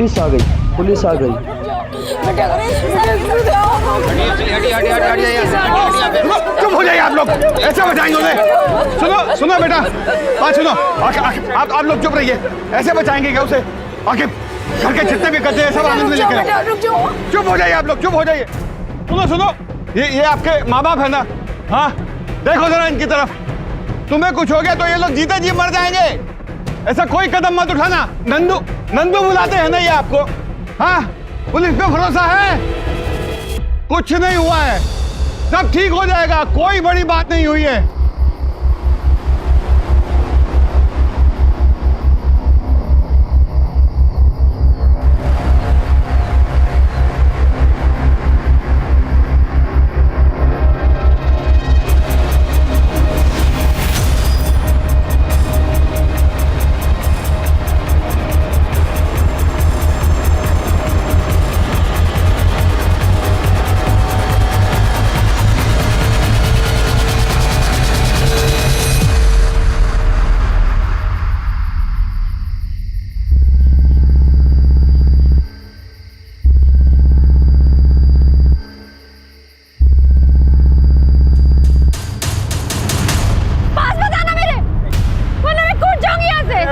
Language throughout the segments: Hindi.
पुलिस आ गई, पुलिस आ गई। चुप हो जाइए आप लोग, ऐसे बचाएंगे उन्हें। सुनो सुनो बेटा, बात सुनो। आप लोग चुप रहिए, ऐसे बचाएंगे क्या उसे? आखिर घर के जितने भी गद्दे हैं सब आनंद में लेकर। चुप हो जाइए आप लोग, चुप हो जाइए। सुनो सुनो, ये आपके माँ बाप है ना? हाँ, देखो जरा इनकी तरफ। तुम्हें कुछ हो गया तो ये लोग जीते जी मर जाएंगे। ऐसा कोई कदम मत उठाना। नंदू बुलाते हैं ना ये आपको? हाँ, पुलिस पे भरोसा है? कुछ नहीं हुआ है, सब ठीक हो जाएगा, कोई बड़ी बात नहीं हुई है।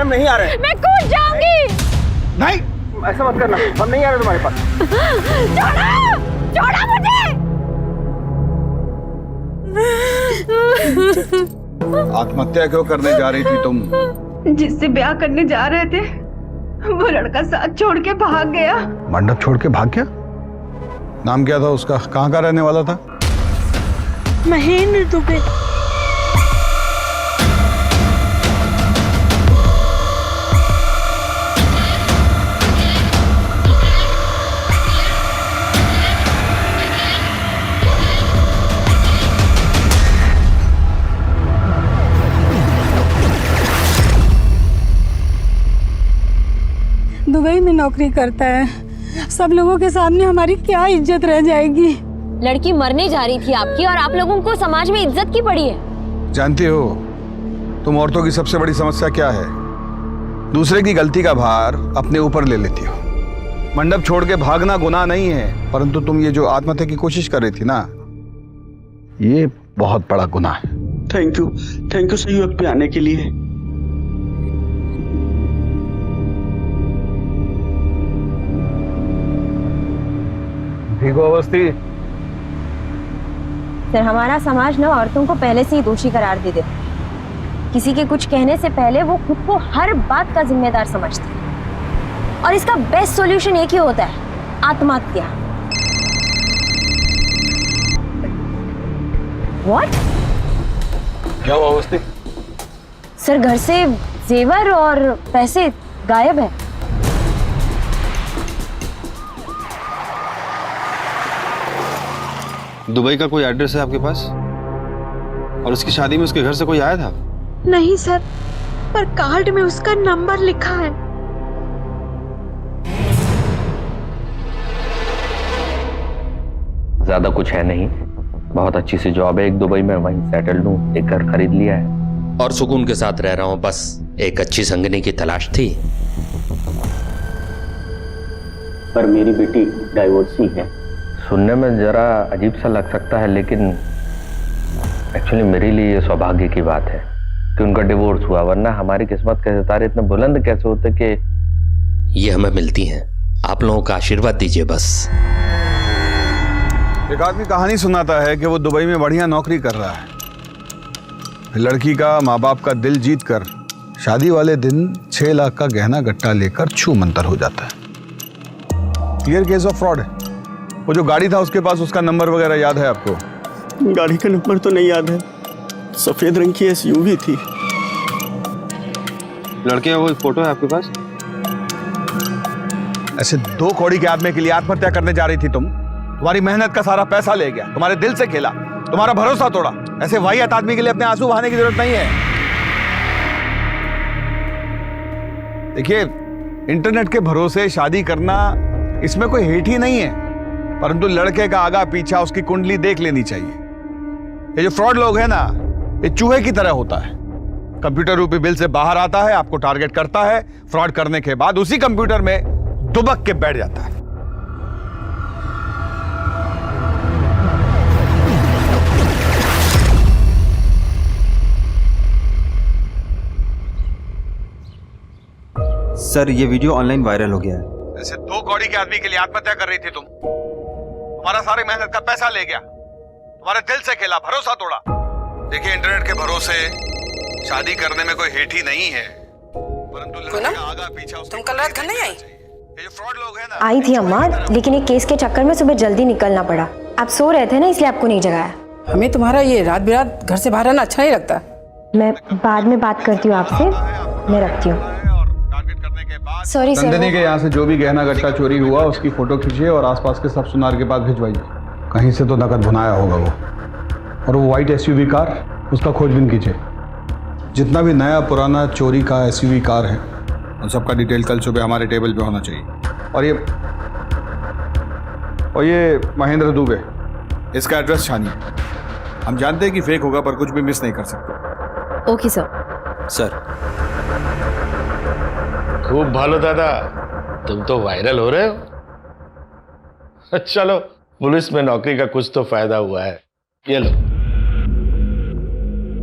नहीं आ रहे। मैं कूद जाऊंगी। नहीं, ऐसा मत करना, हम नहीं आ रहे तुम्हारे पास। छोड़ो मुझे। आत्महत्या क्यों करने जा रही थी तुम? जिससे ब्याह करने जा रहे थे वो लड़का साथ छोड़ के भाग गया। मंडप छोड़ के भाग गया? नाम क्या था उसका? कहाँ का रहने वाला था? महेंद्र दुबे। दुबई में नौकरी करता है। सब लोगों के सामने हमारी क्या इज्जत रह जाएगी? लड़की मरने जा रही थी आपकी, और आप लोगों को समाज में इज्जत की पड़ी है। जानती हो तुम औरतों की सबसे बड़ी समस्या क्या है? दूसरे की गलती का भार अपने ऊपर ले लेती हो। मंडप छोड़ के भागना गुनाह नहीं है, परंतु तुम ये जो आत्महत्या की कोशिश कर रही थी ना, ये बहुत बड़ा गुनाह है। थैंक यू सही वक्त पे आने के लिए। ठीक हो अवस्थी? सर, हमारा समाज ना औरतों को पहले से ही दोषी करार दे देता है। किसी के कुछ कहने से पहले वो खुद को हर बात का जिम्मेदार समझते हैं, और इसका बेस्ट सॉल्यूशन एक ही होता है, आत्महत्या। व्हाट? क्या हुआ अवस्थी? सर, घर से जेवर और पैसे गायब है। दुबई का कोई एड्रेस है आपके पास? और उसकी शादी में उसके घर से कोई आया था? नहीं सर, पर कार्ड में उसका नंबर लिखा है। ज्यादा कुछ है नहीं, बहुत अच्छी सी जॉब है एक दुबई में, वहीं सेटल्ड हूँ, एक घर खरीद लिया है और सुकून के साथ रह रहा हूँ। बस एक अच्छी संगनी की तलाश थी। पर मेरी बेटी डाइवोर्सी है। सुनने में जरा अजीब सा लग सकता है, लेकिन एक्चुअली मेरे लिए ये सौभाग्य की बात है कि उनका डिवोर्स हुआ, वरना हमारी किस्मत के सितारे इतने बुलंद कैसे होते कि ये हमें मिलती हैं। आप लोगों का आशीर्वाद दीजिए बस। एक आदमी कहानी सुनाता है कि वो दुबई में बढ़िया नौकरी कर रहा है। लड़की का माँ बाप का दिल जीत कर शादी वाले दिन 6 लाख का गहना गट्टा लेकर छू मंतर हो जाता है। क्लियर केस ऑफ फ्रॉड है। वो जो गाड़ी था उसके पास, उसका नंबर वगैरह याद है आपको? गाड़ी का नंबर तो नहीं याद है, सफेद रंग की एसयूवी थी। लड़के का कोई फोटो है आपके पास? ऐसे 2 कौड़ी के आदमी के लिए आत्महत्या करने जा रही थी तुम? तुम्हारी मेहनत का सारा पैसा ले गया, तुम्हारे दिल से खेला, तुम्हारा भरोसा तोड़ा। ऐसे वाहियात आदमी के लिए अपने आंसू बहाने की जरूरत नहीं है। देखिए, इंटरनेट के भरोसे शादी करना, इसमें कोई हेट ही नहीं है, परंतु लड़के का आगा पीछा, उसकी कुंडली देख लेनी चाहिए। ये जो फ्रॉड लोग हैं ना, ये चूहे की तरह होता है। कंप्यूटर रूपी बिल से बाहर आता है, आपको टारगेट करता है, फ्रॉड करने के बाद उसी कंप्यूटर में दुबक के बैठ जाता है। सर ये वीडियो ऑनलाइन वायरल हो गया है। ऐसे 2 कौड़ी के आदमी के लिए आत्महत्या कर रही थी तुम। तुम्हारा सारी मेहनत का पैसा ले गया, तुम्हारे दिल से खेला, भरोसा तोड़ा। देखिए इंटरनेट के भरोसे शादी करने में कोई हेठ ही नहीं है, परंतु लड़की का आगा पीछा तुम कल रात घर नहीं आई? ये जो फ्रॉड लोग हैं ना। आई थी अम्मा, लेकिन एक केस के चक्कर में सुबह जल्दी निकलना पड़ा। आप सो रहे थे ना, इसलिए आपको नहीं जगाया। हमें तुम्हारा ये रात बिरात घर से बाहर आना अच्छा नहीं लगता। मैं बाद में बात करती हूँ आपसे, मैं रखती हूँ। Sorry sir. नंदिनी के यहाँ से जो भी गहना गट्टा चोरी हुआ उसकी फोटो खींचिए और आसपास के सब सुनार के पास भिजवाइए। कहीं से तो नकद भुनाया होगा वो। और वो व्हाइट एसयूवी कार, उसका खोजबीन कीजिए। जितना भी नया पुराना चोरी का एसयूवी कार है उन सबका डिटेल कल सुबह हमारे टेबल पे होना चाहिए। और ये महेंद्र दुबे, इसका एड्रेस छानिए। हम जानते हैं कि फेक होगा पर कुछ भी मिस नहीं कर सकते। Okay sir. सर खूब भालो दादा, तुम तो वायरल हो रहे हो। चलो पुलिस में नौकरी का कुछ तो फायदा हुआ है। ये लो।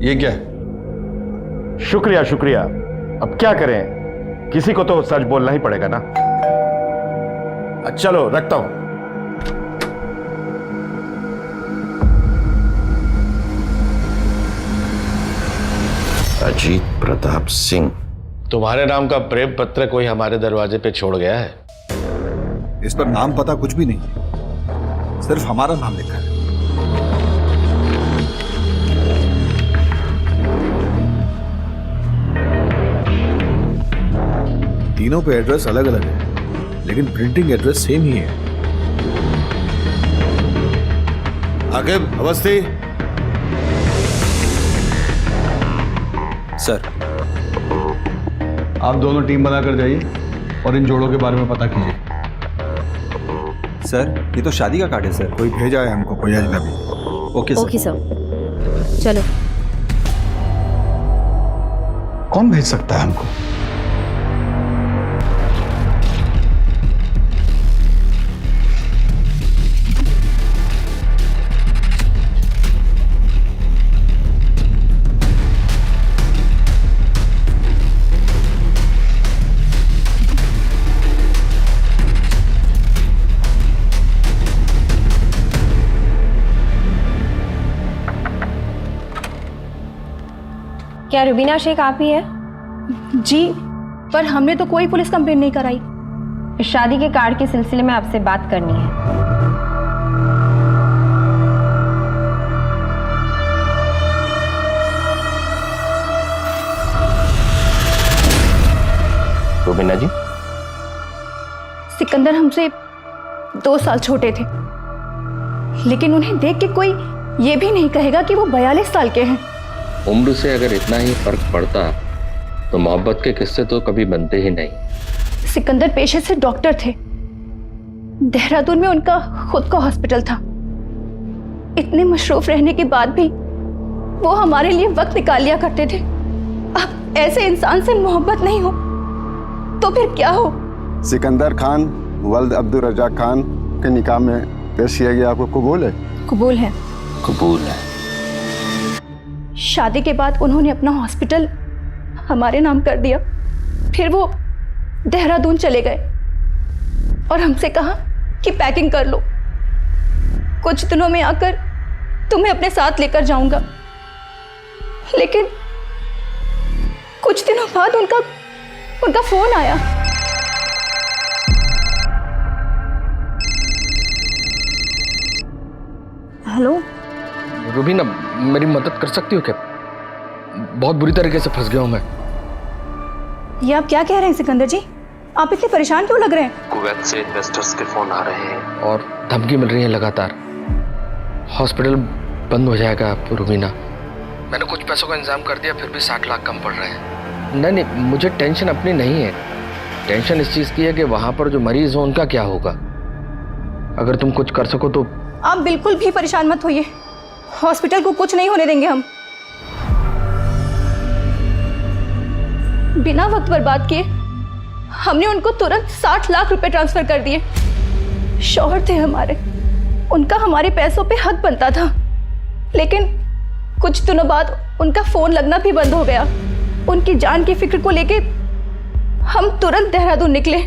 ये क्या है? शुक्रिया शुक्रिया। अब क्या करें, किसी को तो सच बोलना ही पड़ेगा ना। चलो रखता हूं। अजीत प्रताप सिंह, तुम्हारे नाम का प्रेम पत्र कोई हमारे दरवाजे पे छोड़ गया है। इस पर नाम पता कुछ भी नहीं है, सिर्फ हमारा नाम लिखा है। तीनों पे एड्रेस अलग अलग है, लेकिन प्रिंटिंग एड्रेस सेम ही है। आकिब, अवस्थी। सर आप दोनों टीम बनाकर जाइए और इन जोड़ों के बारे में पता कीजिए। सर ये तो शादी का कार्ड है सर। कोई भेजा है हमको, कोई अजनबी। Okay sir. ओके सर, चलो। कौन भेज सकता है हमको? क्या रुबीना शेख आप ही है? जी, पर हमने तो कोई पुलिस कंप्लेंट नहीं कराई। शादी के कार्ड के सिलसिले में आपसे बात करनी है। रुबीना जी, सिकंदर हमसे 2 साल छोटे थे, लेकिन उन्हें देख के कोई ये भी नहीं कहेगा कि वो 42 साल के हैं। उम्र से अगर इतना ही फर्क पड़ता तो मोहब्बत के किस्से तो कभी बनते ही नहीं। सिकंदर पेशे से डॉक्टर थे। देहरादून में उनका खुद का हॉस्पिटल था। इतने मशरूफ रहने के बाद भी वो हमारे लिए वक्त निकाल लिया करते थे। अब ऐसे इंसान से मोहब्बत नहीं हो तो फिर क्या हो? सिकंदर खान वल्द अब्दुल रज़ाक खान के निकाह में पेश किया गया, आपको कबूल है? कबूल है। कबूल है। शादी के बाद उन्होंने अपना हॉस्पिटल हमारे नाम कर दिया। फिर वो देहरादून चले गए और हमसे कहा कि पैकिंग कर लो, कुछ दिनों में आकर तुम्हें अपने साथ लेकर जाऊंगा। लेकिन कुछ दिनों बाद उनका फोन आया। हेलो रुबीना, मेरी मदद कर सकती हो क्या? बहुत बुरी तरीके से फंस गया हूं मैं। ये आप क्या कह रहे हैं सिकंदर जी? आप इतने परेशान क्यों लग रहे हैं? कुवैत से इन्वेस्टर्स के फोन आ रहे हैं और धमकी मिल रही है लगातार। हॉस्पिटल बंद हो जाएगा रुबीना। मैंने कुछ पैसों का इंतजाम कर दिया, फिर भी 60 लाख कम पड़ रहे हैं। नहीं, मुझे टेंशन अपनी नहीं है। टेंशन इस चीज़ की है कि वहाँ पर जो मरीज हो उनका क्या होगा। अगर तुम कुछ कर सको तो। आप बिल्कुल भी परेशान मत होइए, हॉस्पिटल को कुछ नहीं होने देंगे हम। बिना वक्त बर्बाद किए हमने उनको तुरंत 60 लाख रुपए ट्रांसफर कर दिए। शौहर थे हमारे, उनका हमारे पैसों पे हक बनता था, लेकिन कुछ दिनों बाद उनका फोन लगना भी बंद हो गया। उनकी जान की फिक्र को लेके हम तुरंत देहरादून निकले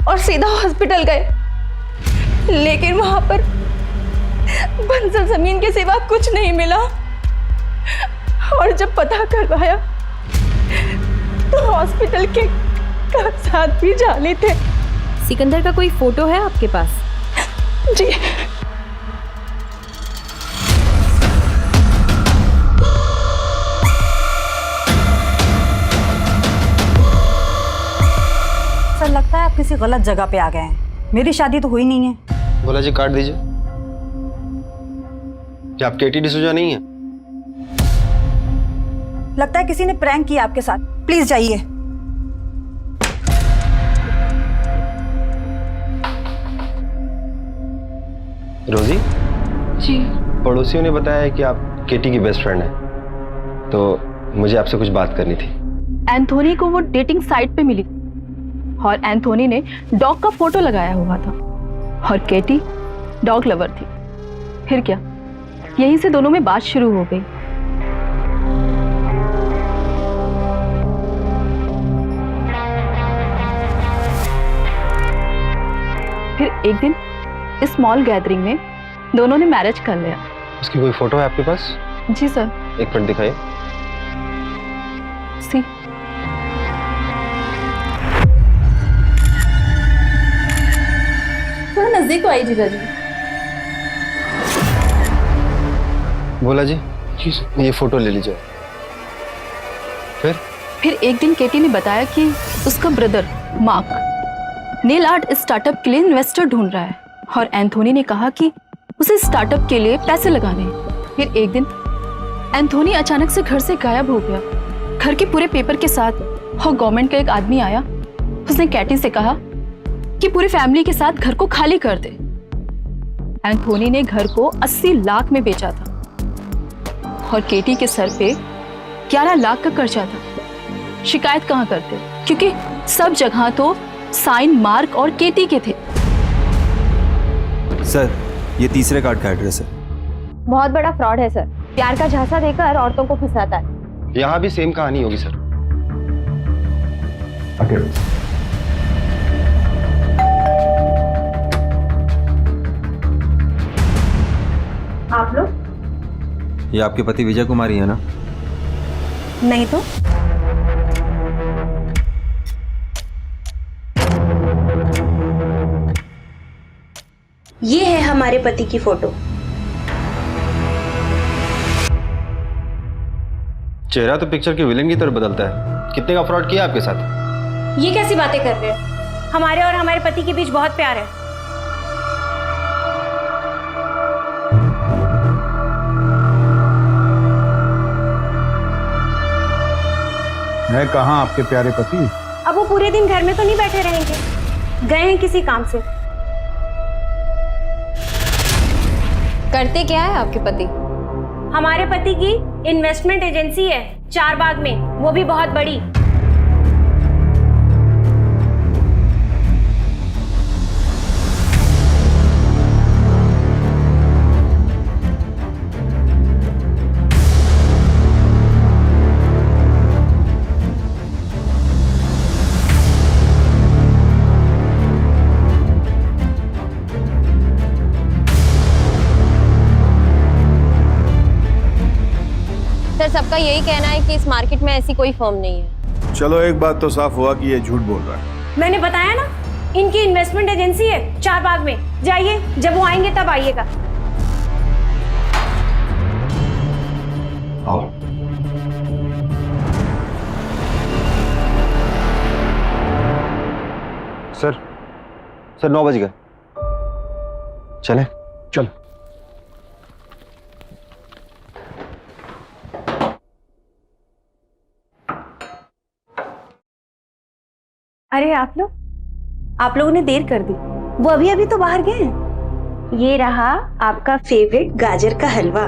और सीधा हॉस्पिटल गए, लेकिन वहां पर बंजर जमीन के सिवा कुछ नहीं मिला। और जब पता करवाया तो हॉस्पिटल के कागजात भी जाली थे। सिकंदर का कोई फोटो है आपके पास? जी। सर लगता है आप किसी गलत जगह पे आ गए हैं। मेरी शादी तो हुई नहीं है। भोला जी काट दीजिए। क्या आप केटी डिसूजा नहीं है? लगता है किसी ने प्रैंक किया आपके साथ। प्लीज जाइए। रोजी जी। पड़ोसियों ने बताया कि आप केटी की बेस्ट फ्रेंड हैं, तो मुझे आपसे कुछ बात करनी थी। एंथोनी को वो डेटिंग साइट पे मिली और एंथोनी ने डॉग का फोटो लगाया हुआ था और केटी डॉग लवर थी। फिर क्या, यहीं से दोनों में बात शुरू हो गई। फिर एक दिन स्मॉल गैदरिंग में दोनों ने मैरिज कर लिया। उसकी कोई फोटो है आपके पास? जी सर। एक मिनट दिखाइए। सी। थोड़ा नजदीक तो आई जीजा जी। भोला जी ये फोटो ले लीजिए। फिर एक दिन केटी ने बताया कि उसका brother mark nail art startup के लिए इन्वेस्टर ढूंढ रहा है और एंथोनी ने कहा कि उसे स्टार्टअप के लिए पैसे लगाने हैं। फिर एक दिन एंथोनी अचानक से घर से गायब हो गया, घर के पूरे पेपर के साथ। और गवर्नमेंट का एक आदमी आया, उसने कैटी से कहा कि पूरी फैमिली के साथ घर को खाली कर दे। एंथोनी ने घर को 80 लाख में बेचा था और केटी के सर पे 11 लाख का कर्जा था। शिकायत कहाँ करते, क्योंकि सब जगह तो साइन मार्क और केटी के थे। सर ये तीसरे कार्ड का एड्रेस है। बहुत बड़ा फ्रॉड है सर, प्यार का झांसा देकर औरतों को फंसाता है। यहाँ भी सेम कहानी होगी सर। आप लोग? ये आपके पति विजय कुमारी है ना? नहीं तो। ये है हमारे पति की फोटो। चेहरा तो पिक्चर के विलेन की तरह बदलता है। कितने का फ्रॉड किया आपके साथ? ये कैसी बातें कर रहे हैं? हमारे और हमारे पति के बीच बहुत प्यार है। है कहाँ आपके प्यारे पति? अब वो पूरे दिन घर में तो नहीं बैठे रहेंगे, गए हैं किसी काम से। करते क्या है आपके पति? हमारे पति की इन्वेस्टमेंट एजेंसी है चारबाग में, वो भी बहुत बड़ी। सर सबका यही कहना है कि इस मार्केट में ऐसी कोई फर्म नहीं है। चलो एक बात तो साफ हुआ कि ये झूठ बोल रहा है। मैंने बताया ना, इनकी इन्वेस्टमेंट एजेंसी है चारबाग में। जाइए, जब वो आएंगे तब आइएगा। आओ। सर 9 बज गए, चले? चल। अरे आप लोगों ने देर कर दी। वो अभी तो बाहर गए हैं। ये रहा आपका फेवरेट गाजर का हलवा।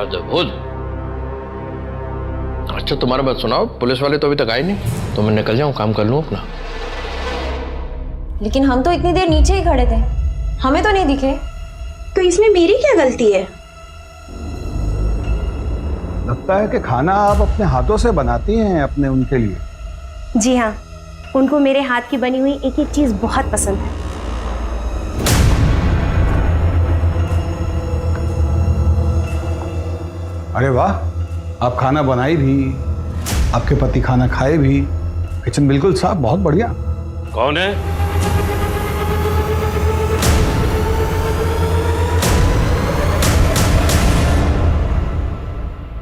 अद्भुत। अच्छा तुम्हारा बात सुनाओ, पुलिस वाले तो अभी तक आए नहीं, तो मैं निकल जाऊं, काम कर लूं अपना। लेकिन हम तो इतनी देर नीचे ही खड़े थे, हमें तो नहीं दिखे। तो इसमें मेरी क्या गलती है? लगता है कि खाना आप अपने हाथों से बनाती हैं अपने उनके लिए। जी हाँ, उनको मेरे हाथ की बनी हुई एक एक चीज बहुत पसंद है। अरे वाह, आप खाना बनाई भी, आपके पति खाना खाए भी, किचन बिल्कुल साफ, बहुत बढ़िया। कौन है?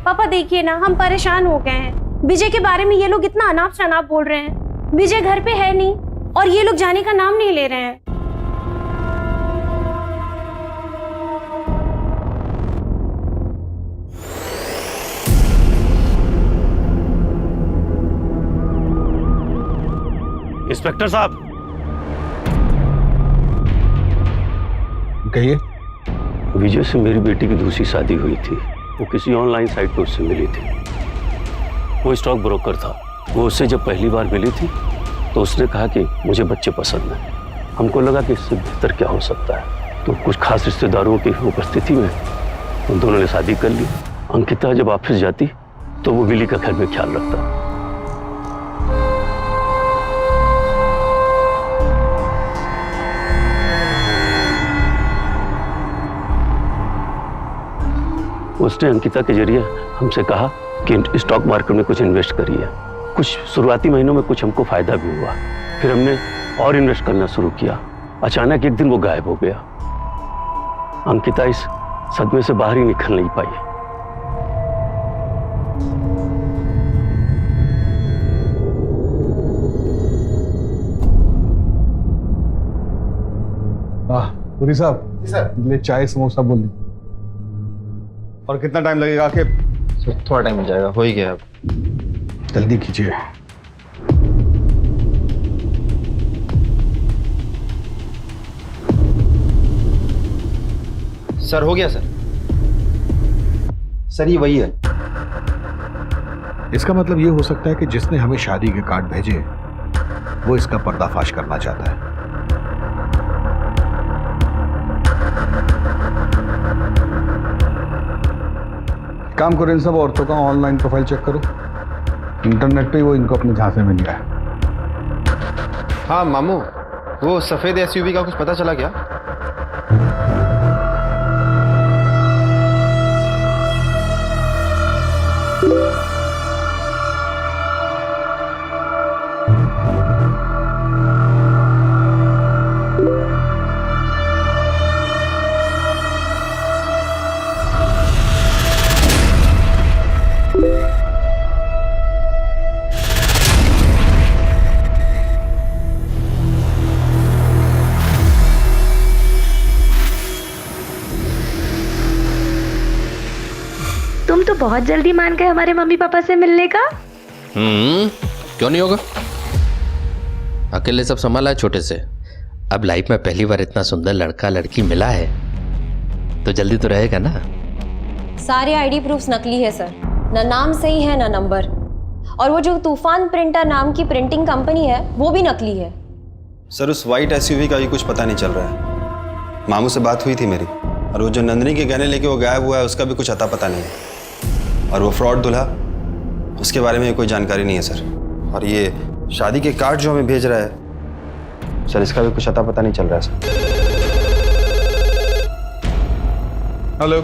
पापा देखिए ना, हम परेशान हो गए हैं। विजय के बारे में ये लोग इतना अनाप शनाप बोल रहे हैं। विजय घर पे है नहीं और ये लोग जाने का नाम नहीं ले रहे हैं। इंस्पेक्टर साहब, कहिए। विजय से मेरी बेटी की दूसरी शादी हुई थी। वो किसी ऑनलाइन साइट पे उससे मिली थी। वो स्टॉक ब्रोकर था। वो उससे जब पहली बार मिली थी तो उसने कहा कि मुझे बच्चे पसंद हैं। हमको लगा कि इससे बेहतर क्या हो सकता है, तो कुछ खास रिश्तेदारों की उपस्थिति में उन दोनों ने शादी कर ली। अंकिता जब ऑफिस जाती तो वो विली का घर में ख्याल रखता। उसने अंकिता के जरिए हमसे कहा कि स्टॉक मार्केट में कुछ इन्वेस्ट करिए। कुछ शुरुआती महीनों में कुछ हमको फायदा भी हुआ। फिर हमने और इन्वेस्ट करना शुरू किया। अचानक एक दिन वो गायब हो गया। अंकिता इस सदमे से बाहर ही निकल नहीं पाई। पुरी साहब, ले चाय समोसा बोल दी। और कितना टाइम लगेगा आके? सर थोड़ा टाइम मिल जाएगा, हो ही गया। अब जल्दी कीजिए। सर हो गया। सर ये वही है। इसका मतलब ये हो सकता है कि जिसने हमें शादी के कार्ड भेजे वो इसका पर्दाफाश करना चाहता है। काम करो, इन सब औरतों का ऑनलाइन प्रोफाइल चेक करो। इंटरनेट पे वो इनको अपने झांसे में लिया है। हाँ मामू, वो सफेद एसयूवी का कुछ पता चला क्या? तुम तो बहुत जल्दी मान गए हमारे मम्मी पापा से मिलने का। क्यों नहीं होगा? अकेले सब संभाला है छोटे से। अब लाइफ में पहली बार इतना सुंदर लड़का लड़की मिला है तो जल्दी तो रहेगा ना। सारे आईडी प्रूफ्स नकली है सर, ना नाम सही है ना नंबर। और वो जो तूफान प्रिंटर नाम की प्रिंटिंग कंपनी है वो भी नकली है। सर उस वाइट एसयूवी का भी कुछ पता नहीं चल रहा है। मामू से बात हुई थी मेरी, और वो जो नंदिनी के गहने लेके वो गायब हुआ है उसका भी कुछ अता पता नहीं है। और वो फ्रॉड दूल्हा, उसके बारे में कोई जानकारी नहीं है सर। और ये शादी के कार्ड जो हमें भेज रहा है सर, इसका भी कुछ अता पता नहीं चल रहा है सर। हेलो,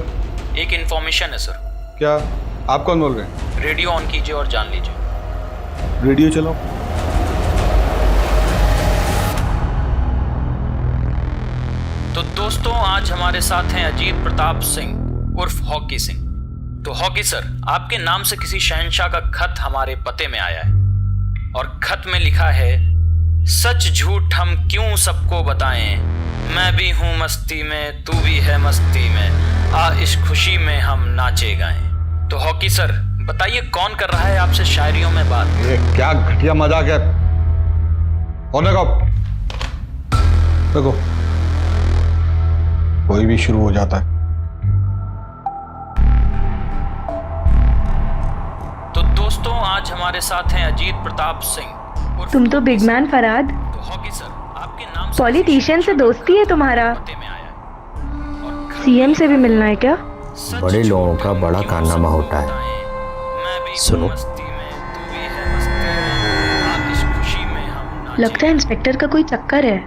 एक इन्फॉर्मेशन है सर। क्या? आप कौन बोल रहे हैं? रेडियो ऑन कीजिए और जान लीजिए। रेडियो चलाओ। तो दोस्तों, आज हमारे साथ हैं अजीत प्रताप सिंह उर्फ हॉकी सिंह। तो हॉकी सर, आपके नाम से किसी शहंशाह का खत हमारे पते में आया है और खत में लिखा है, सच झूठ हम क्यों सबको बताएं, मैं भी हूँ मस्ती में तू भी है मस्ती में, आ इस खुशी में हम नाचे गाएं। तो हॉकी सर बताइए, कौन कर रहा है आपसे शायरियों में बात? ये क्या घटिया मजाक है। होने को देखो, कोई भी शुरू हो जाता है। तो दोस्तों, हमारे साथ हैं अजीत प्रताप सिंह। तुम तो बिग मैन फराद। तो हॉकी सर, आपके नाम से पॉलिटिशियन से दोस्ती है तुम्हारा? सीएम से भी मिलना है क्या? बड़े लोगों का बड़ा कारनामा होता है। सुनो, लगता है इंस्पेक्टर का कोई चक्कर है।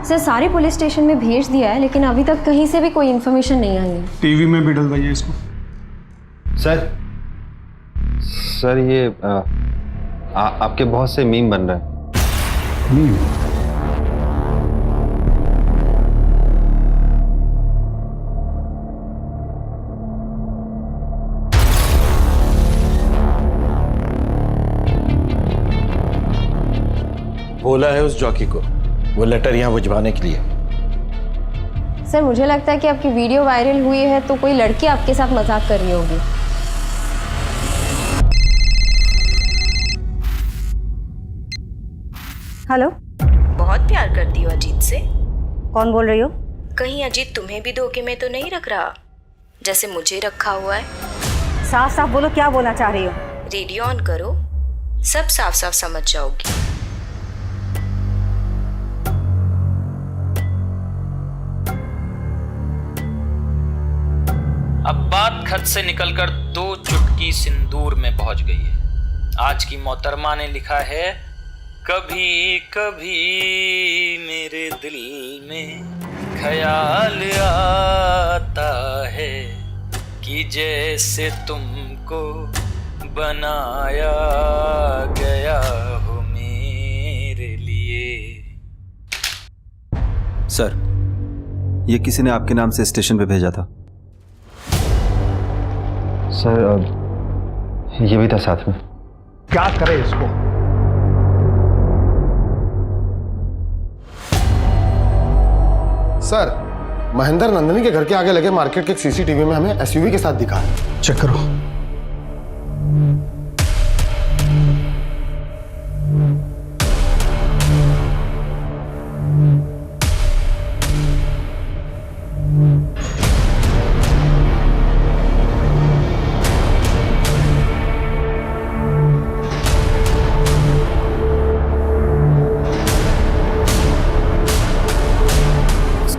सर सारे पुलिस स्टेशन में भेज दिया है, लेकिन अभी तक कहीं से भी कोई इन्फॉर्मेशन नहीं आई है। टीवी में भी डलवाइए इसको। सर ये आपके बहुत से मीम बन रहे हैं। मीम? बोला है उस जॉकी को वो लेटर यहाँ भिजवाने के लिए। सर मुझे लगता है कि आपकी वीडियो वायरल हुई है तो कोई लड़की आपके साथ मजाक कर रही होगी। हेलो। बहुत प्यार करती हो अजीत से? कौन बोल रही हो? कहीं अजीत तुम्हें भी धोखे में तो नहीं रख रहा जैसे मुझे रखा हुआ है? साफ साफ बोलो, क्या बोलना चाह रही हो? रेडियो ऑन करो, सब साफ साफ समझ जाओगी। अब बात खत से निकलकर 2 चुटकी सिंदूर में पहुंच गई है। आज की मोहतरमा ने लिखा है, कभी कभी मेरे दिल में ख्याल आता है कि जैसे तुमको बनाया गया हो मेरे लिए। सर, ये किसी ने आपके नाम से स्टेशन पे भेजा था। सर ये भी था साथ में। क्या करे इसको? सर, महेंद्र नंदिनी के घर के आगे लगे मार्केट के एक सीसीटीवी में हमें एसयूवी के साथ दिखा है। चेक करो।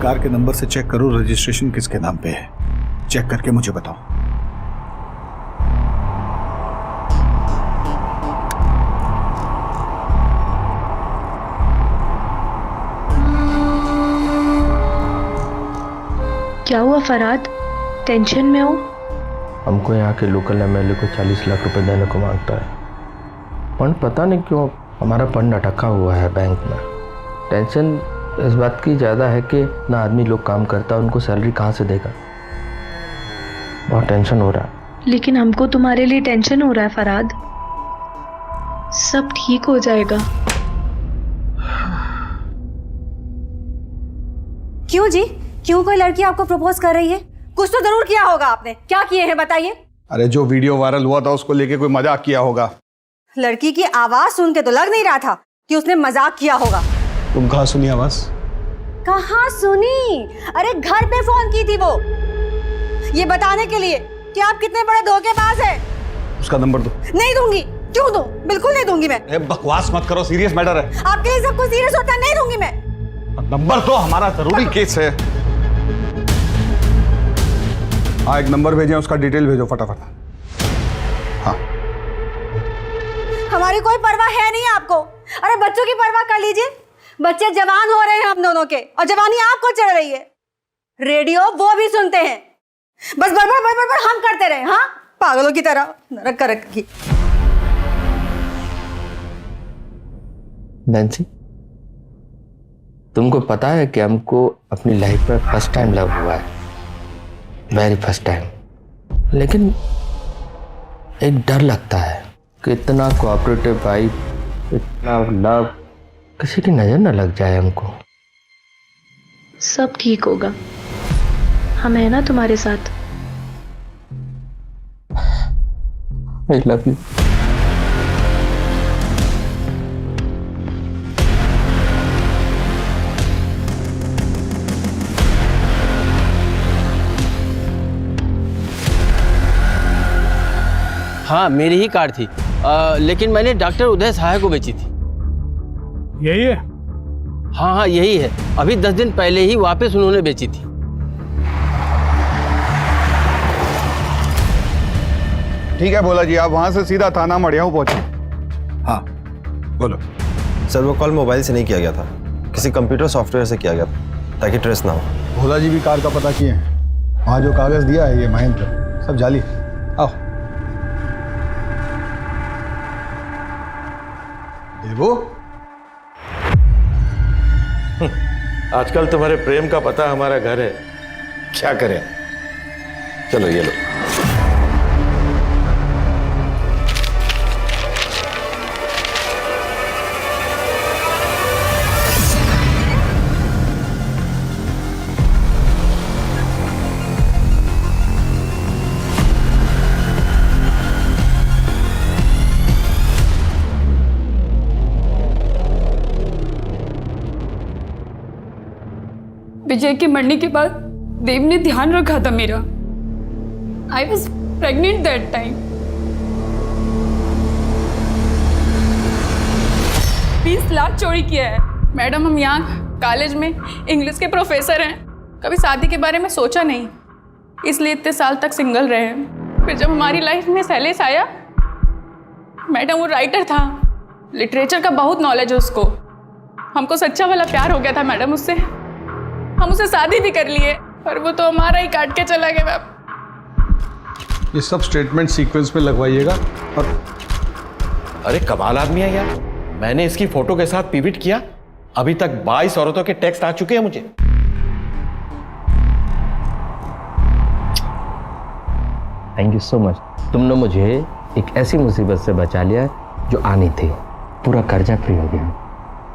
कार के नंबर से चेक करो रजिस्ट्रेशन किसके नाम पे है। चेक करके मुझे बताओ। क्या हुआ फराद, टेंशन में हो? हमको यहाँ के लोकल एमएलए को 40 लाख रुपए देने को मांगता है। फंड पता नहीं क्यों हमारा फंड अटका हुआ है बैंक में। टेंशन इस बात की ज़्यादा है कि ना आदमी लोग काम करता है, उनको सैलरी कहाँ से देगा। बहुत टेंशन हो रहा है। लेकिन हमको तुम्हारे लिए टेंशन हो रहा है फराद। सब ठीक हो जाएगा। क्यों जी? क्यों कोई लड़की आपको प्रपोज कर रही है? कुछ तो जरूर किया होगा आपने। क्या किए हैं बताइए? अरे जो वीडियो वायरल हुआ था उसको लेके कोई मजाक किया होगा। लड़की की आवाज सुन के तो लग नहीं रहा था कि उसने मजाक किया होगा। तुम कहाँ सुनी आवाज? कहाँ सुनी? अरे घर पे फोन की थी वो, ये बताने के लिए कि आप कितने बड़े धोखेबाज हैं। उसका नंबर दो। नहीं दूंगी। क्यों दूं? बिल्कुल नहीं दूंगी मैं। बकवास मत करो, सीरियस मैटर है। आपके लिए सब कुछ सीरियस होता है। नहीं दूंगी मैं। नंबर तो हमारा जरूरी केस है। हाँ, एक नंबर भेजें, उसका डिटेल भेजो फटाफट। हाँ। हमारी कोई परवाह है नहीं आपको। अरे बच्चों की परवाह कर लीजिए। बच्चे जवान हो रहे हैं हम दोनों के, और जवानी आपको चढ़ रही है। रेडियो वो भी सुनते हैं, बस बड़बड़ बड़बड़ बड़ हम करते रहे। हाँ, पागलों की तरह नरक कर रखी। नैन्सी, तुमको पता है कि हमको अपनी लाइफ में फर्स्ट टाइम लव हुआ है, वेरी फर्स्ट टाइम। लेकिन एक डर लगता है कि इतना कोऑपरेटिव वाइफ, इतना लव, किसी की नजर न लग जाए हमको। सब ठीक होगा, हम है ना तुम्हारे साथ। I love you. हाँ, मेरी ही कार थी, लेकिन मैंने डॉक्टर उदय सहाय को बेची थी। यही है? हाँ हाँ, यही है। अभी 10 दिन पहले ही वापस उन्होंने बेची थी। ठीक है भोला जी, आप वहां से सीधा थाना मड़ियाऊ पहुंचे। हाँ बोलो। सर वो कॉल मोबाइल से नहीं किया गया था, किसी कंप्यूटर सॉफ्टवेयर से किया गया था ताकि ट्रेस ना हो। भोला जी भी कार का पता किए हैं, वहाँ जो कागज दिया है ये महेंद्र, सब जाली। आओ देवो। आजकल तुम्हारे प्रेम का पता हमारा घर है, क्या करें। चलो ये लो। विजय के मरने के बाद देव ने ध्यान रखा था मेरा। I was pregnant that time. 20 lakh चोरी किया है। मैडम, हम यहाँ कॉलेज में इंग्लिश के प्रोफेसर हैं, कभी शादी के बारे में सोचा नहीं, इसलिए इतने साल तक सिंगल रहे हैं। फिर जब हमारी लाइफ में शैलेश आया, मैडम वो राइटर था, लिटरेचर का बहुत नॉलेज है उसको, हमको सच्चा वाला प्यार हो गया था मैडम उससे। हम उसे शादी भी कर लिए, पर वो तो हमारा ही काट के चला गया। ये सब स्टेटमेंट सीक्वेंस में लगवाइएगा। और अरे कमाल आदमी है यार, मैंने इसकी फोटो के साथ पिविट किया, अभी तक 22 औरतों के टेक्स्ट आ चुके हैं मुझे। Thank you so much. तुमने मुझे एक ऐसी मुसीबत से बचा लिया जो आनी थी। पूरा कर्जा फ्री हो गया।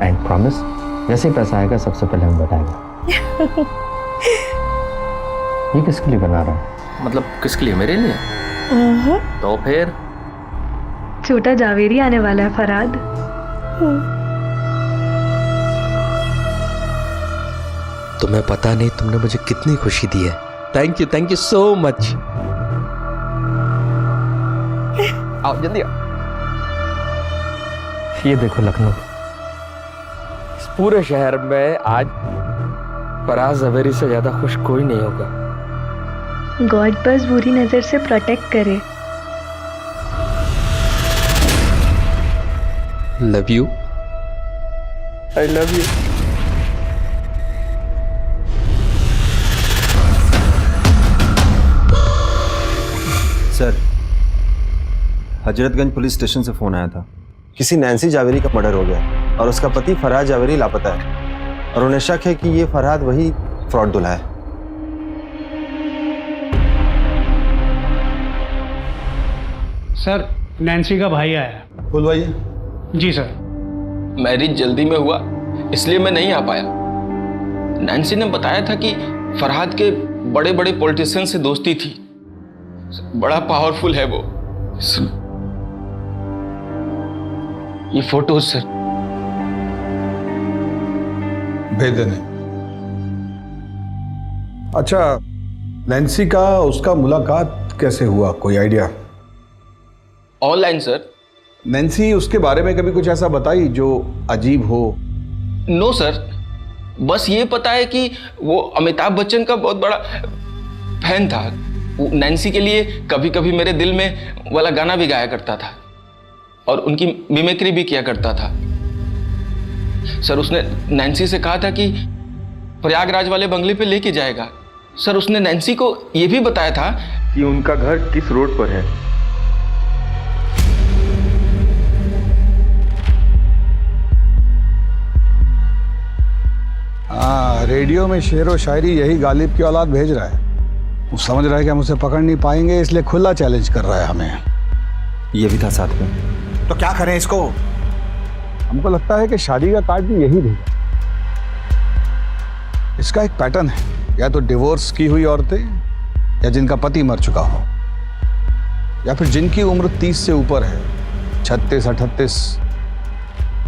एंड प्रॉमिस, जैसे ही पैसा आएगा सबसे पहले हम बताएंगे। ये किसके लिए बना रहा है? मतलब किसके लिए? मेरे लिए? तो फिर छोटा जावेरी आने वाला है फरहाद। तुम्हें पता नहीं तुमने मुझे कितनी खुशी दी है। Thank you so much. आओ जल्दी आओ। ये देखो लखनऊ, इस पूरे शहर में आज फराज जवेरी से ज्यादा खुश कोई नहीं होगा। गॉड बस बुरी नजर से प्रोटेक्ट करे। Love you. I love you. Sir, Hazratganj police station से फोन आया था, किसी नैन्सी जावेरी का मर्डर हो गया और उसका पति फरहाद जावेरी लापता है, और उन्हें शक है कि ये फरहाद वही फ्रॉड दूल्हा है। सर, नैन्सी का भाई आया। बोल भाई। जी सर। मैरिज जल्दी में हुआ इसलिए मैं नहीं आ पाया। नैन्सी ने बताया था कि फरहाद के बड़े बड़े पॉलिटिशियन से दोस्ती थी, बड़ा पावरफुल है वो। ये फोटो सर भेज देने। अच्छा, नैन्सी का उसका मुलाकात कैसे हुआ, कोई आइडिया? Online sir. नैन्सी उसके बारे में कभी कुछ ऐसा बताई जो अजीब हो? नो सर, बस ये पता है कि वो अमिताभ बच्चन का बहुत बड़ा फैन था। वो नैन्सी के लिए कभी कभी मेरे दिल में वाला गाना भी गाया करता था और उनकी मिमिक्री भी किया करता था। सर, उसने नैन्सी से कहा था कि प्रयागराज वाले बंगले पे लेके जाएगा। सर, उसने नैन्सी को यह भी बताया था कि उनका घर किस रोड पर है। हाँ, रेडियो में शेर व शायरी यही गालिब की औलाद भेज रहा है। वो समझ रहा है कि हम उसे पकड़ नहीं पाएंगे, इसलिए खुला चैलेंज कर रहा है हमें। ये भी था साथ में। तो क्या करें इसको? हमको लगता है कि शादी का कार्ड भी यही भेजा। इसका एक पैटर्न है, या तो डिवोर्स की हुई औरतें, या जिनका पति मर चुका हो, या फिर जिनकी उम्र 30 से ऊपर है। 36, 38,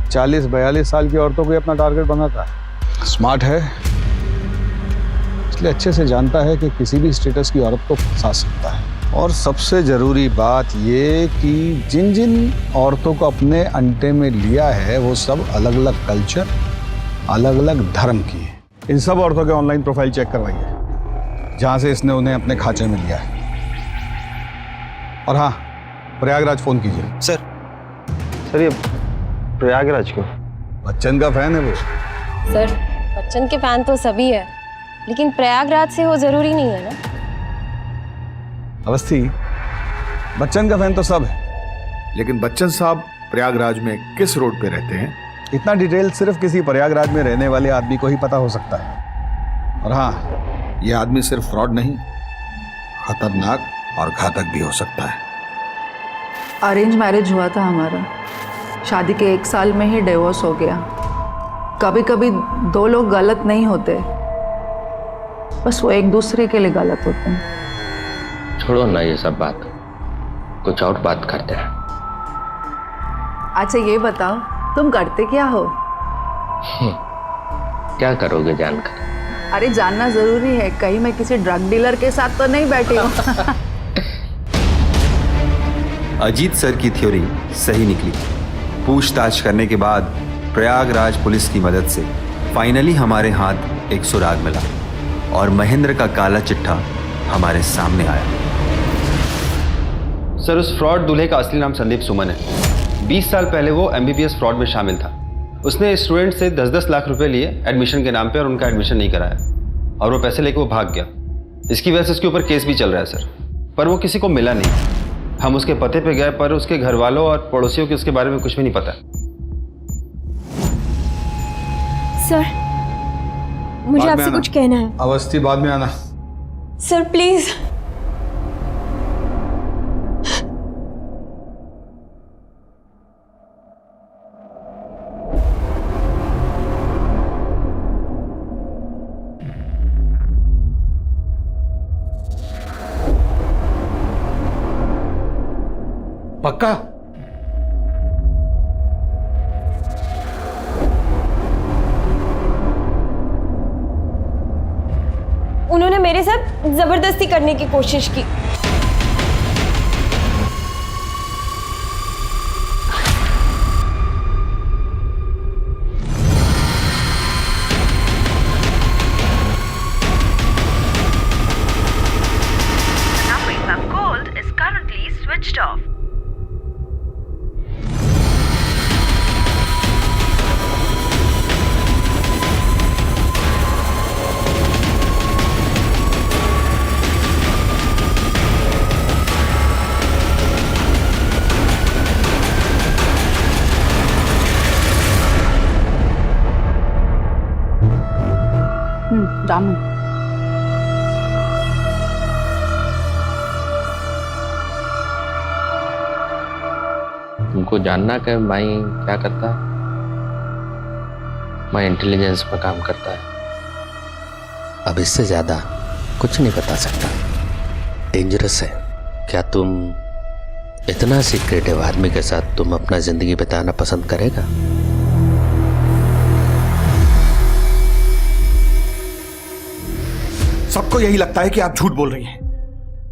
40, 42 साल की औरतों को अपना टारगेट बनाता है। स्मार्ट है, इसलिए अच्छे से जानता है कि किसी भी स्टेटस की औरत को फंसा सकता है। और सबसे ज़रूरी बात ये कि जिन जिन औरतों को अपने अंटे में लिया है वो सब अलग अलग कल्चर, अलग अलग धर्म की है। इन सब औरतों के ऑनलाइन प्रोफाइल चेक करवाइए जहाँ से इसने उन्हें अपने खांचे में लिया है। और हाँ, प्रयागराज फ़ोन कीजिए। सर ये प्रयागराज क्यों? बच्चन का फैन है वो। सर, बच्चन के फैन तो सभी है, लेकिन प्रयागराज से वो जरूरी नहीं है ना। अवस्थी, बच्चन का फैन तो सब है, लेकिन बच्चन साहब प्रयागराज में किस रोड पे रहते हैं, इतना डिटेल सिर्फ किसी प्रयागराज में रहने वाले आदमी को ही पता हो सकता है। और हाँ, ये आदमी सिर्फ फ्रॉड नहीं, खतरनाक और घातक भी हो सकता है। अरेंज मैरिज हुआ था हमारा, शादी के 1 साल में ही डिवोर्स हो गया। कभी कभी 2 लोग गलत नहीं होते, बस वो एक दूसरे के लिए गलत होते हैं। छोड़ो ना ये सब बात, कुछ और बात करते हैं। अच्छा ये बताओ, तुम करते क्या हो? क्या करोगे जानकर? अरे जानना जरूरी है, कहीं मैं किसी ड्रग डीलर के साथ तो नहीं बैठी हूँ। अजीत सर की थ्योरी सही निकली। पूछताछ करने के बाद प्रयागराज पुलिस की मदद से फाइनली हमारे हाथ एक सुराग मिला और महेंद्र का काला चिट्ठा हमारे सामने आया। सर, उस फ्रॉड दूल्हे का असली नाम संदीप सुमन है। 20 साल पहले वो MBBS फ्रॉड में शामिल था। उसने स्टूडेंट से 10-10 लाख रुपए लिए एडमिशन के नाम पे और उनका एडमिशन नहीं कराया और वो पैसे लेके वो भाग गया। इसकी वजह से उसके ऊपर केस भी चल रहा है सर, पर वो किसी को मिला नहीं। हम उसके पते पे गए पर उसके घर वालों और पड़ोसियों को उसके बारे में कुछ भी नहीं पता। सर, मुझे आपसे कुछ कहना है। अवस्थी, बाद में आना। Sir please. पक्का? उन्होंने मेरे साथ जबरदस्ती करने की कोशिश की। रामू, तुमको जानना कि माई क्या करता है? माई इंटेलिजेंस में काम करता है। अब इससे ज्यादा कुछ नहीं बता सकता, डेंजरस है। क्या तुम इतना सीक्रेटिव आदमी के साथ तुम अपना जिंदगी बिताना पसंद करेगा? सबको यही लगता है कि आप झूठ बोल रही हैं।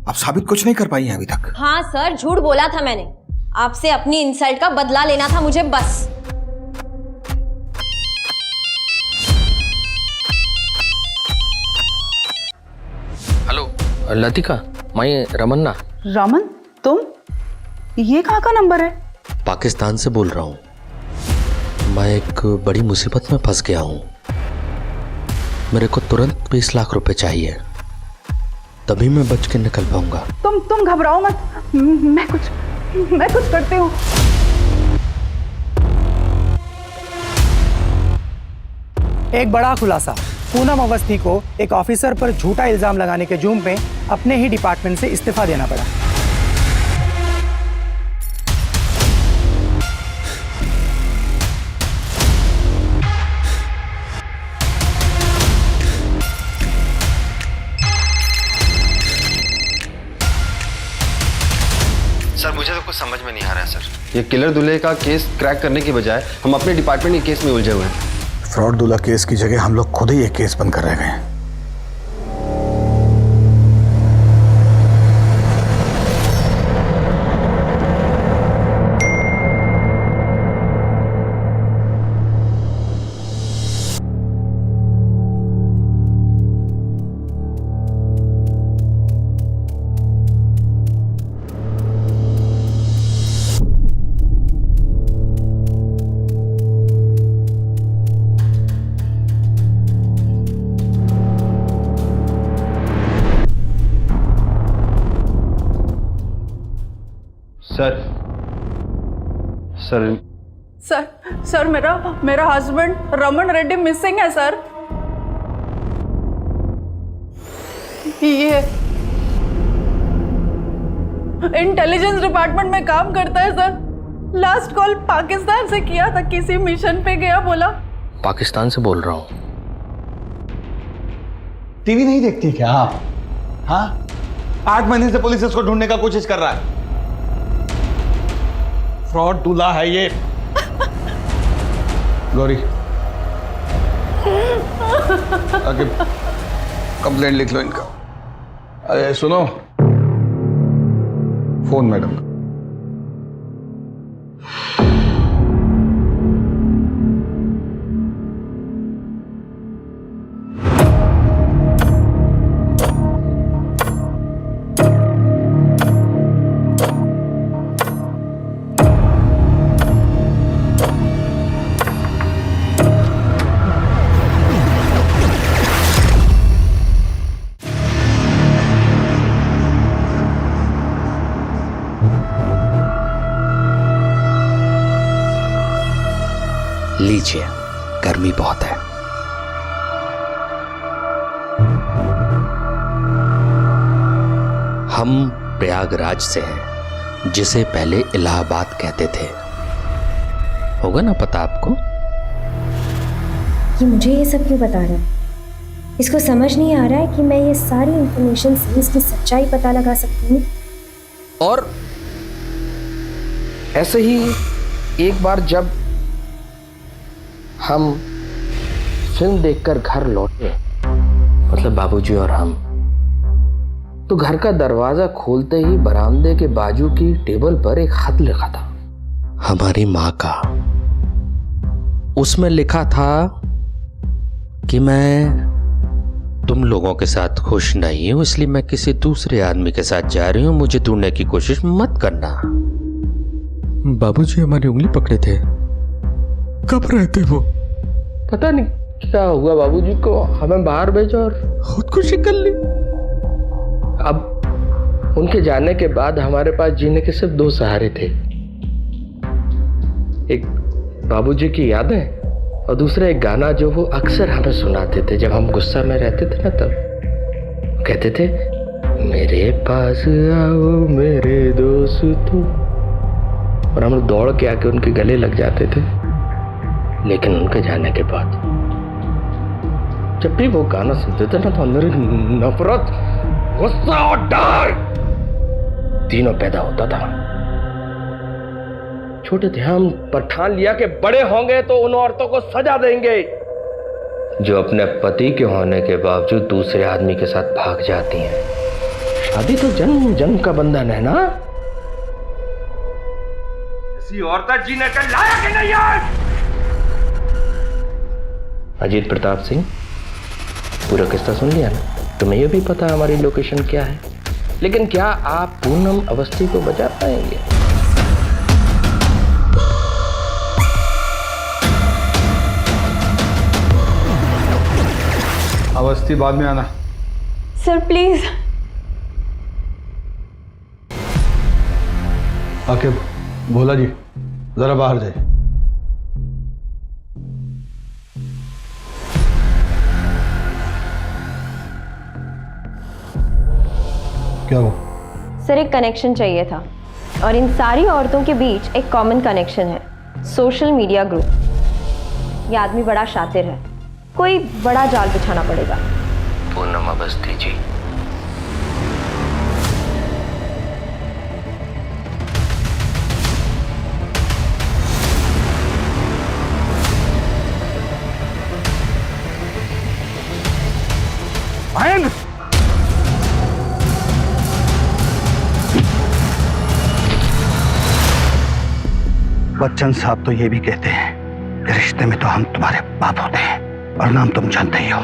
आप साबित कुछ नहीं कर पाई हैं अभी तक। हाँ सर, झूठ बोला था मैंने। आपसे अपनी इंसल्ट का बदला लेना था मुझे बस। हेलो लतिका, मैं रमन्ना। रमन, तुम? ये कहाँ का नंबर है? पाकिस्तान से बोल रहा हूँ। मैं एक बड़ी मुसीबत में फंस गया हूँ। मेरे को तुरंत 20 लाख रुपए चाहिए, तभी मैं बच के निकल पाऊंगा। तुम घबराओ मत, मैं कुछ करती हूँ। एक बड़ा खुलासा। पूनम अवस्थी को एक ऑफिसर पर झूठा इल्जाम लगाने के जुर्म में अपने ही डिपार्टमेंट से इस्तीफा देना पड़ा। सर, मुझे तो कुछ समझ में नहीं आ रहा है सर। ये किलर दूल्हे का केस क्रैक करने की बजाय हम अपने डिपार्टमेंट के केस में उलझे हुए हैं। फ्रॉड दूल्हा केस की जगह हम लोग खुद ही एक केस बंद कर रह गए हैं। सर सर सर मेरा हस्बैंड रमन रेड्डी मिसिंग है सर। ये इंटेलिजेंस डिपार्टमेंट में काम करता है सर। लास्ट कॉल पाकिस्तान से किया था, किसी मिशन पे गया बोला। पाकिस्तान से बोल रहा हूँ। टीवी नहीं देखती क्या आप? हाँ, 8 महीने से पुलिस इसको ढूंढने का कोशिश कर रहा है। फ्रॉड दूल्हा है ये। गौरी, आगे कंप्लेंट लिख लो इनका। अरे सुनो, फोन मैडम। लीजिए, गर्मी बहुत है। हम प्रयागराज से हैं, जिसे पहले इलाहाबाद कहते थे। होगा ना पता आपको? ये मुझे ये सब क्यों बता रहा है? इसको समझ नहीं आ रहा है कि मैं ये सारी इंफॉर्मेशन से इसकी सच्चाई पता लगा सकती हूँ। और ऐसे ही एक बार जब हम फिल्म देखकर घर लौटे, मतलब बाबूजी और हम, तो घर का दरवाजा खोलते ही बरामदे के बाजू की टेबल पर एक खत लिखा था, हमारी माँ का। उसमें लिखा था कि मैं तुम लोगों के साथ खुश नहीं हूं, इसलिए मैं किसी दूसरे आदमी के साथ जा रही हूं, मुझे ढूंढने की कोशिश मत करना। बाबूजी हमारी उंगली पकड़े थे। कब रहते वो? पता नहीं क्या हुआ, बाबूजी को हमें बाहर भेजा और खुदकुशी कर ली। अब उनके जाने के बाद हमारे पास जीने के सिर्फ 2 सहारे थे, एक बाबूजी की यादें और दूसरा एक गाना जो वो अक्सर हमें सुनाते थे जब हम गुस्सा में रहते थे ना। तब कहते थे, मेरे पास आओ मेरे दोस्तों, और हम लोग दौड़ के आके उनके गले लग जाते थे। लेकिन उनके जाने के बाद जब भी वो गाना सुनते थे ना, तो अंदर नफरत, गुस्सा और डर तीनों पैदा होता था। छोटे थे हम, पर ठान लिया कि बड़े होंगे तो उन औरतों को सजा देंगे जो अपने पति के होने के बावजूद दूसरे आदमी के साथ भाग जाती हैं। शादी तो जन्म जन्म का बंधन है ना। ऐसी औरत जीने के लायक नहीं है। अजीत प्रताप सिंह, पूरा किस्सा सुन लिया ना? तुम्हें यह भी पता है हमारी लोकेशन क्या है, लेकिन क्या आप पूनम अवस्थी को बचा पाएंगे? अवस्थी बाद में आना। Sir please. आके भोला जी जरा बाहर जाइए। क्या वो? सर एक कनेक्शन चाहिए था, और इन सारी औरतों के बीच एक कॉमन कनेक्शन है, सोशल मीडिया ग्रुप। ये आदमी बड़ा शातिर है, कोई बड़ा जाल बिछाना पड़ेगा। पूनम अवस्थी जी, बच्चन साहब तो ये भी कहते हैं कि रिश्ते में तो हम तुम्हारे बाप होते हैं, और नाम तुम जानते ही हो।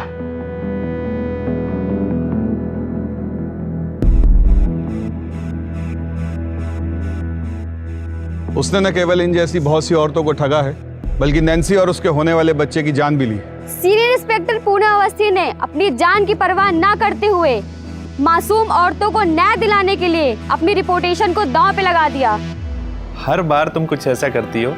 उसने न केवल इन जैसी बहुत सी औरतों को ठगा है, बल्कि नैन्सी और उसके होने वाले बच्चे की जान भी ली। सीनियर इंस्पेक्टर पूनम अवस्थी ने अपनी जान की परवाह ना करते हुए मासूम औरतों को न्याय दिलाने के लिए अपनी रिपुटेशन को दांव पे लगा दिया। हर बार तुम कुछ ऐसा करती हो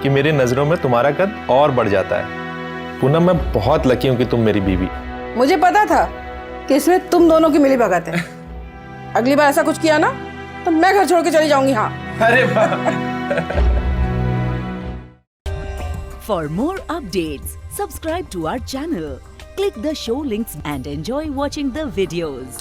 कि मेरी नजरों में तुम्हारा कद और बढ़ जाता है। पूनम, मैं बहुत लकी हूं कि तुम मेरी बीवी। मुझे पता था कि इसमें तुम दोनों की मिलीभगत है। अगली बार ऐसा कुछ किया ना तो मैं घर छोड़ के चली जाऊंगी। हाँ। अरे For more updates, subscribe to our channel, click the show links and enjoy watching the videos.